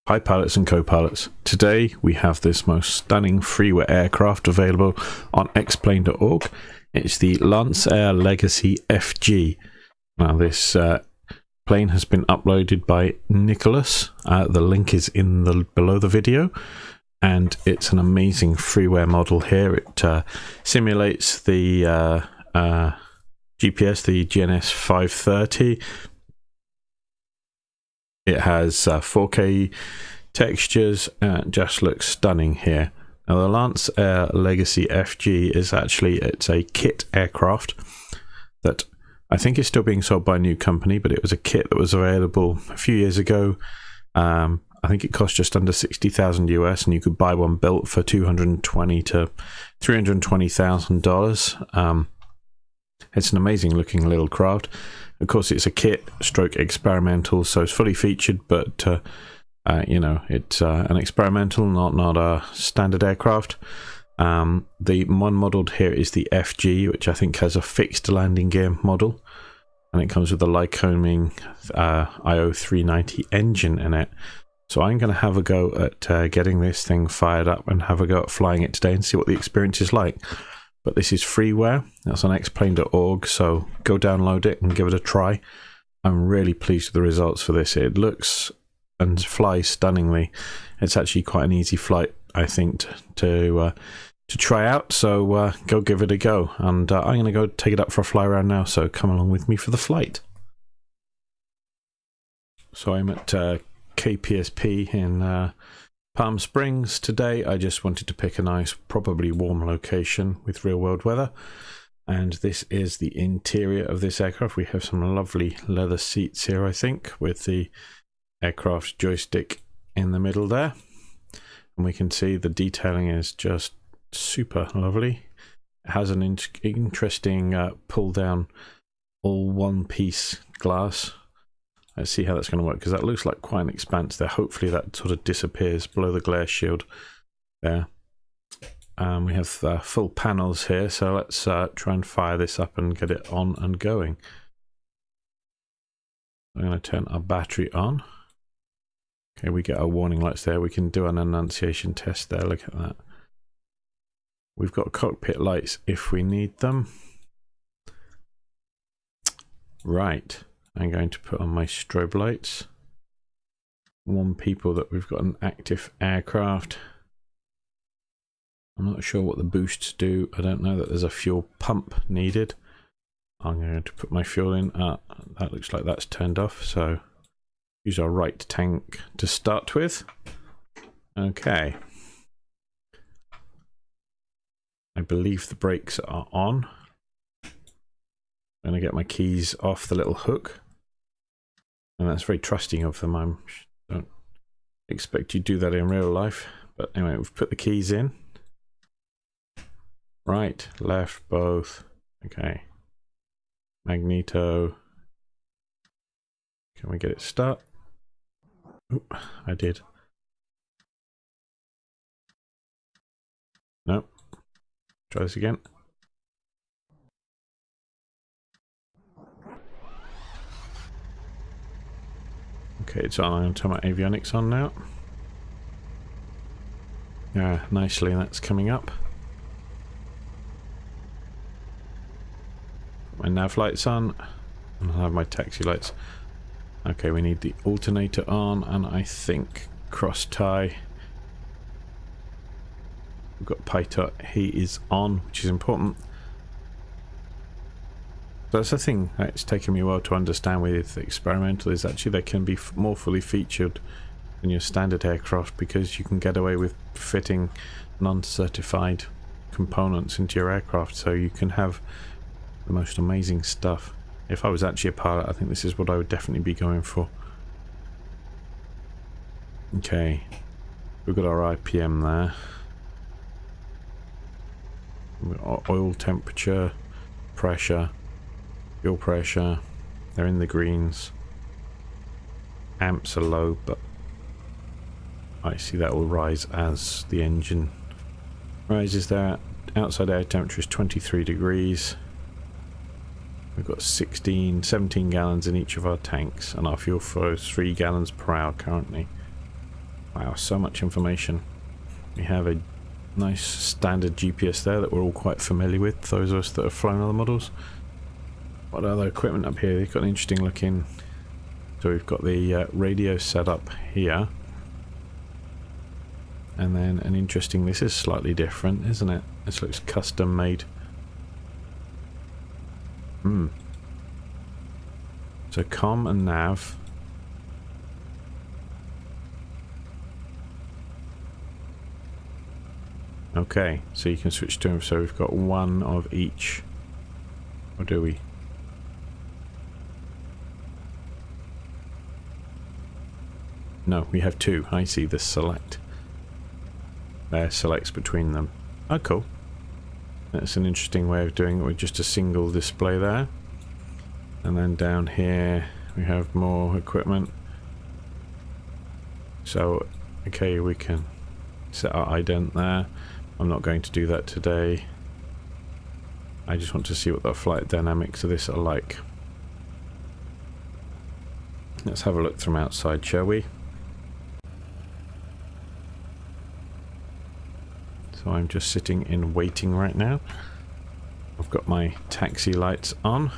Hi pilots and co-pilots. Today we have this most stunning freeware aircraft available on xplane.org. It's the Lancair Legacy FG. Now this plane has been uploaded by Nicholas. The link is in below the video, and it's an amazing freeware model here. It simulates the GPS, the GNS 530. It has 4K textures and just looks stunning here. Now the Lancair Legacy FG is it's a kit aircraft that I think is still being sold by a new company, but it was a kit that was available a few years ago. I think it cost just under 60,000 US, and you could buy one built for $220,000 to $320,000. It's an amazing looking little craft. Of course, it's a kit stroke experimental, so it's fully featured, but you know, it's an experimental, not a standard aircraft. The one modelled here is the FG, which I think has a fixed landing gear model, and it comes with a Lycoming IO390 engine in it. So I'm going to have a go at getting this thing fired up and have a go at flying it today and see what the experience is like. But this is freeware. That's on xplane.org, so go download it and give it a try. I'm really pleased with the results for this. It looks and flies stunningly. It's actually quite an easy flight, I think, to try out. So go give it a go. And I'm going to go take it up for a fly around now. So come along with me for the flight. So I'm at KPSP in Palm Springs today. I just wanted to pick a nice, probably warm location with real world weather. And this is the interior of this aircraft. We have some lovely leather seats here, I think, with the aircraft joystick in the middle there. And we can see the detailing is just super lovely. It has an interesting pull down all one piece glass. Let's see how that's going to work, because that looks like quite an expanse there. Hopefully that sort of disappears below the glare shield there. We have full panels here, so let's try and fire this up and get it on and going. I'm going to turn our battery on. Okay, we get our warning lights there. We can do an annunciation test there. Look at that. We've got cockpit lights if we need them. Right. I'm going to put on my strobe lights. Warn people that we've got an active aircraft. I'm not sure what the boosts do. I don't know that there's a fuel pump needed. I'm going to put my fuel in. That looks like that's turned off. So use our right tank to start with. Okay. I believe the brakes are on. I'm going to get my keys off the little hook. And that's very trusting of them. I don't expect you to do that in real life. But anyway, we've put the keys in. Right, left, both. Okay. Magneto. Can we get it start? Oop, I did. No. Try this again. Okay, it's on. I'm going to turn my avionics on now. Yeah, nicely, that's coming up. Put my nav lights on, and I'll have my taxi lights. Okay, we need the alternator on, and I think cross tie. We've got Pytot, he is on, which is important. That's the thing that's taken me a while to understand with experimental, is actually they can be more fully featured than your standard aircraft, because you can get away with fitting non-certified components into your aircraft, so you can have the most amazing stuff. If I was actually a pilot, I think this is what I would definitely be going for. Okay, we've got our IPM there. We've got our oil temperature, pressure, fuel pressure, they're in the greens. Amps are low, but I see that will rise as the engine rises there. Outside air temperature is 23 degrees. We've got 17 gallons in each of our tanks, and our fuel flow is 3 gallons per hour currently. Wow, so much information. We have a nice standard GPS there that we're all quite familiar with, those of us that have flown other models. What other equipment up here? They've got an interesting looking... So we've got the radio set up here. And then an interesting... This is slightly different, isn't it? This looks custom made. So comm and nav. Okay, so you can switch to them. So we've got one of each. Or do we? No, we have two. I see the select. There selects between them. Oh, cool. That's an interesting way of doing it with just a single display there. And then down here we have more equipment. So, okay, we can set our ident there. I'm not going to do that today. I just want to see what the flight dynamics of this are like. Let's have a look from outside, shall we? So I'm just sitting in waiting right now. I've got my taxi lights on.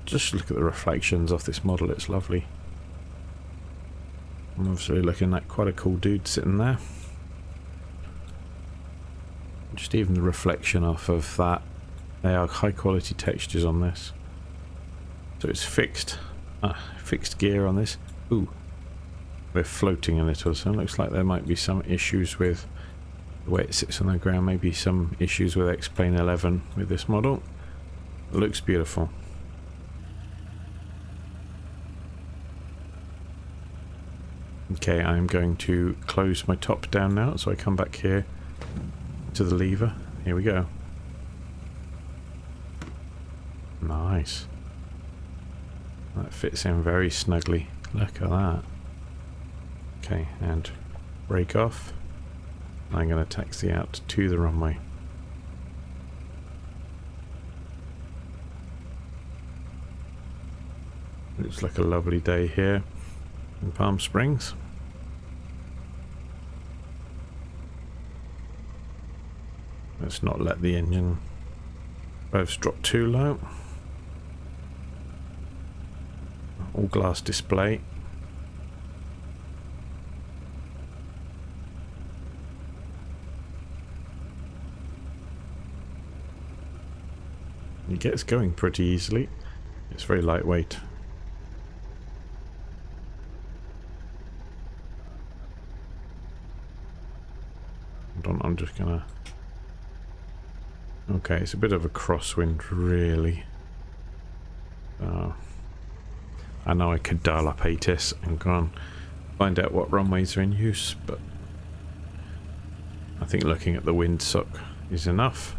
Just look at the reflections off this model, it's lovely. I'm obviously looking at quite a cool dude sitting there. Just even the reflection off of that. They are high quality textures on this. So it's fixed gear on this. Ooh, we're floating a little, so it looks like there might be some issues with the way it sits on the ground. Maybe some issues with X-Plane 11 with this model. It looks beautiful. Okay, I'm going to close my top down now, so I come back here to the lever. Here we go. Nice. That fits in very snugly. Look at that. Okay, and brake off. I'm going to taxi out to the runway. Looks like a lovely day here in Palm Springs. Let's not let the engine revs drop too low. All glass display. It gets going pretty easily. It's very lightweight. I'm just gonna... Okay, it's a bit of a crosswind, really. I know I could dial up ATIS and go and find out what runways are in use, but I think looking at the windsock is enough.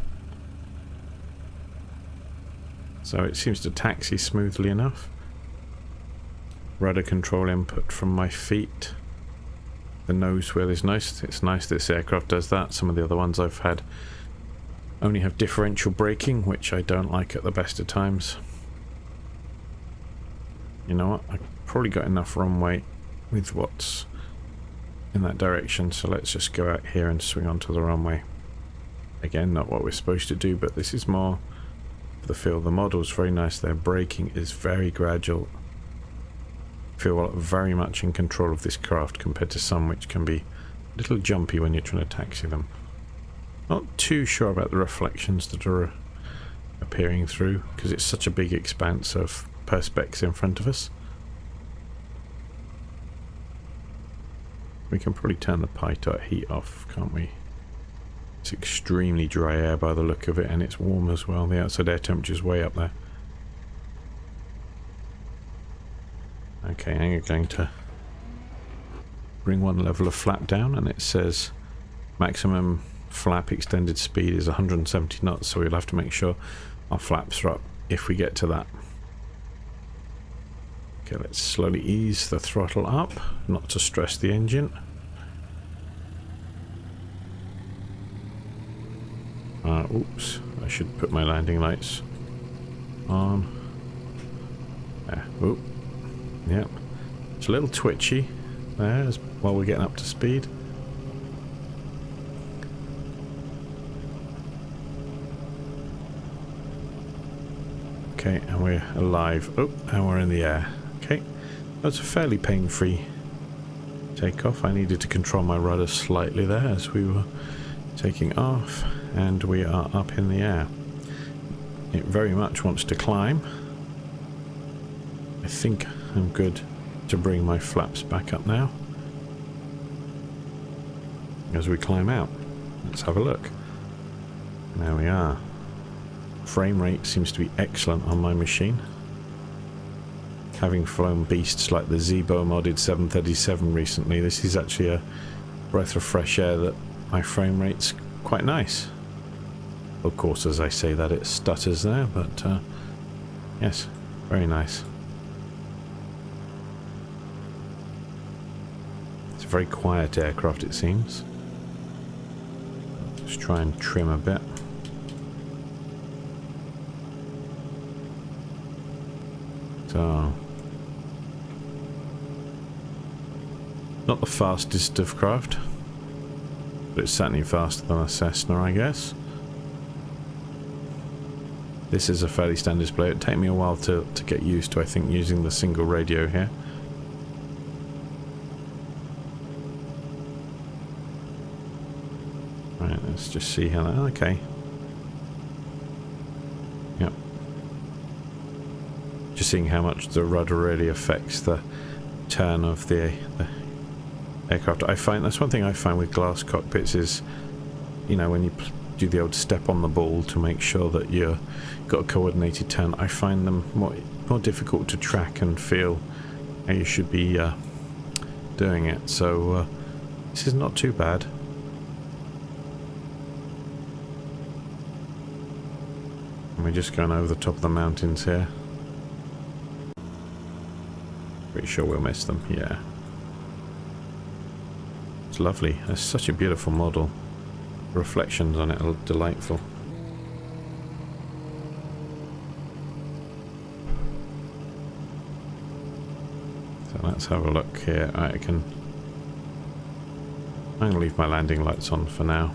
So it seems to taxi smoothly enough. Rudder control input from my feet. The nose wheel is nice. It's nice this aircraft does that. Some of the other ones I've had only have differential braking, which I don't like at the best of times. You know what? I've probably got enough runway with what's in that direction, so let's just go out here and swing onto the runway. Again, not what we're supposed to do, but this is more for the feel. The model's very nice. Their braking is very gradual. Feel very much in control of this craft compared to some which can be a little jumpy when you're trying to taxi them. Not too sure about the reflections that are appearing through because it's such a big expanse of perspex in front of us. We can probably turn the pitot heat off, can't we? It's extremely dry air by the look of it, and it's warm as well. The outside air temperature is way up there. Okay, I'm going to bring one level of flap down, and it says maximum flap extended speed is 170 knots, so we'll have to make sure our flaps are up if we get to that. Okay, let's slowly ease the throttle up, not to stress the engine. Oops, I should put my landing lights on. There, oop. Yep, it's a little twitchy. there while we're getting up to speed. Okay, and we're alive. Oh, and we're in the air. Okay, that's a fairly pain-free takeoff. I needed to control my rudder slightly there as we were taking off, and we are up in the air. It very much wants to climb. I think I'm good to bring my flaps back up now as we climb out. Let's have a look. There we are. Frame rate seems to be excellent on my machine. Having flown beasts like the Zibo modded 737 recently, this is actually a breath of fresh air that my frame rate's quite nice. Of course, as I say that, it stutters there, but yes, very nice. It's a very quiet aircraft, it seems. Just try and trim a bit. So, not the fastest of craft, but it's certainly faster than a Cessna, I guess. This is a fairly standard display. It'd take me a while to get used to, I think, using the single radio here. Right, let's just see how that... Okay. Yep. Just seeing how much the rudder really affects the turn of the aircraft. I find that's one thing I find with glass cockpits is, you know, when you do the old step on the ball to make sure that you've got a coordinated turn, I find them more difficult to track and feel how you should be doing it. So this is not too bad. And we're just going over the top of the mountains here. Pretty sure we'll miss them, yeah. It's lovely. It's such a beautiful model. The reflections on it are delightful. So let's have a look here. I'm going to leave my landing lights on for now.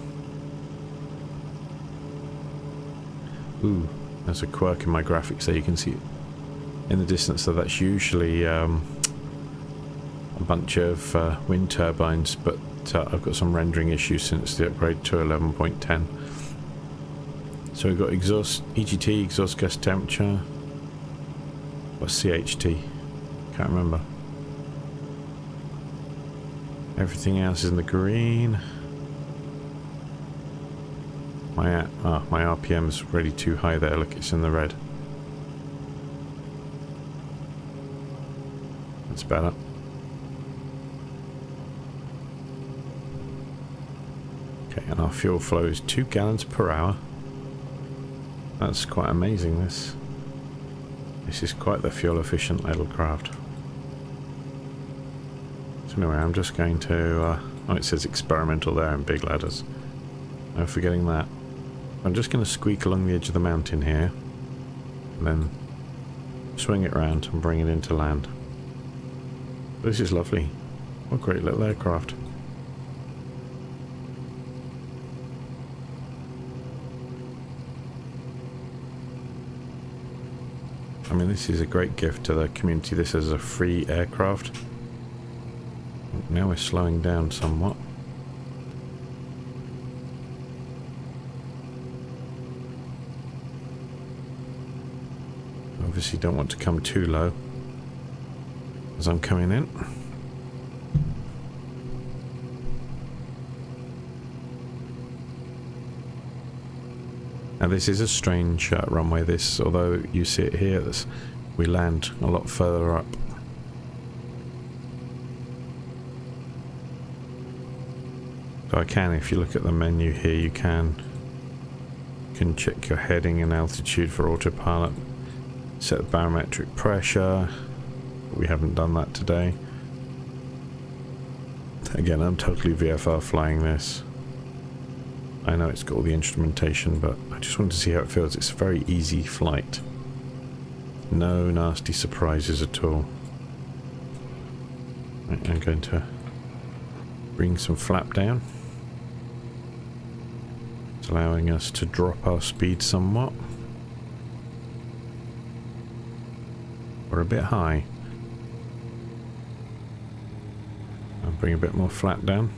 Ooh, there's a quirk in my graphics there. You can see in the distance that that's usually a bunch of wind turbines, but I've got some rendering issues since the upgrade to 11.10. So we've got exhaust, EGT, exhaust gas temperature, or CHT, can't remember. Everything else is in the green. My RPM's really too high there, look, it's in the red. That's better. Okay, and our fuel flow is 2 gallons per hour. That's quite amazing, this. This is quite the fuel efficient little craft. So anyway, I'm just going to... oh, it says experimental there in big letters. No forgetting that. I'm just going to squeak along the edge of the mountain here, and then swing it round and bring it into land. This is lovely. What a great little aircraft. I mean, this is a great gift to the community. This is a free aircraft. Now we're slowing down somewhat. Obviously don't want to come too low as I'm coming in. Now this is a strange runway, this, although you see it here, we land a lot further up. So I can, if you look at the menu here, you can check your heading and altitude for autopilot. Set the barometric pressure. We haven't done that today. Again, I'm totally VFR flying this. I know it's got all the instrumentation, but I just wanted to see how it feels. It's a very easy flight. No nasty surprises at all. Right, I'm going to bring some flap down. It's allowing us to drop our speed somewhat. We're a bit high. I'll bring a bit more flap down.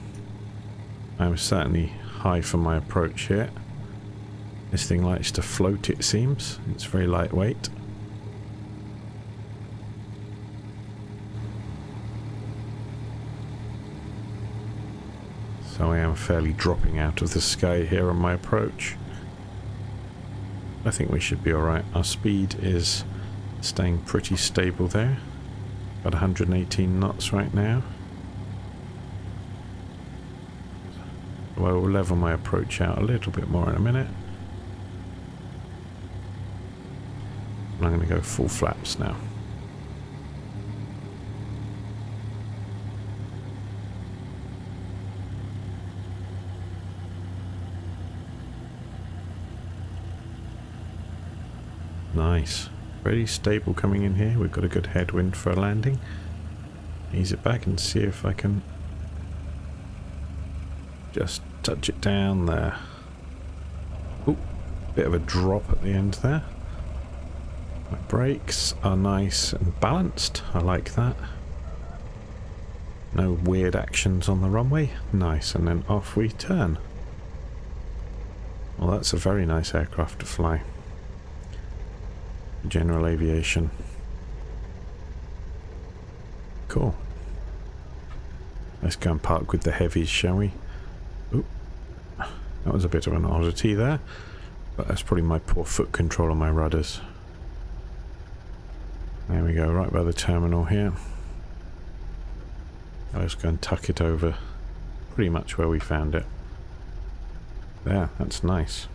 I'm certainly high for my approach here. This thing likes to float, it seems. It's very lightweight. So I am fairly dropping out of the sky here on my approach. I think we should be alright. Our speed is staying pretty stable there. About 118 knots right now. Well, we'll level my approach out a little bit more in a minute. And I'm going to go full flaps now. Nice. Pretty stable coming in here. We've got a good headwind for a landing. Ease it back and see if I can just touch it down there. Ooh, bit of a drop at the end there. My brakes are nice and balanced. I like that. No weird actions on the runway. Nice, and then off we turn. Well, that's a very nice aircraft to fly. General aviation. Cool. Let's go and park with the heavies, shall we? Oop. That was a bit of an oddity there, but that's probably my poor foot control on my rudders. There we go, right by the terminal here. Let's go and tuck it over pretty much where we found it. There, that's nice.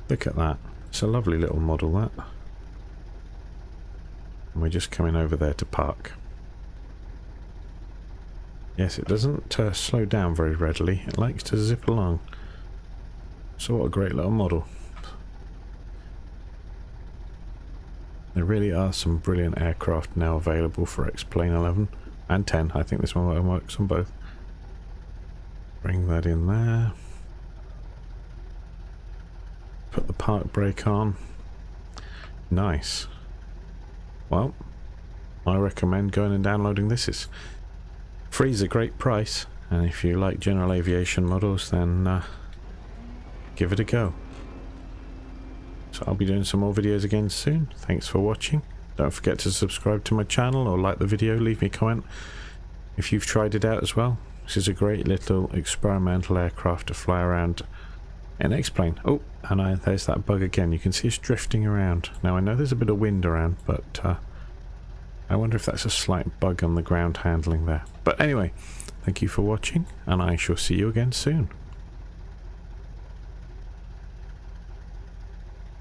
Look at that. It's a lovely little model, that. And we're just coming over there to park. Yes, it doesn't slow down very readily. It likes to zip along. So what a great little model. There really are some brilliant aircraft now available for X-Plane 11 and 10. I think this one works on both. Bring that in there. Put the park brake on. Nice. Well, I recommend going and downloading this. It's free is a great price, and if you like general aviation models, then give it a go. So I'll be doing some more videos again soon. Thanks for watching. Don't forget to subscribe to my channel or like the video. Leave me a comment if you've tried it out as well. This is a great little experimental aircraft to fly around an X-Plane. Oh, and there's that bug again. You can see it's drifting around. Now I know there's a bit of wind around, but I wonder if that's a slight bug on the ground handling there. But anyway, thank you for watching, and I shall see you again soon.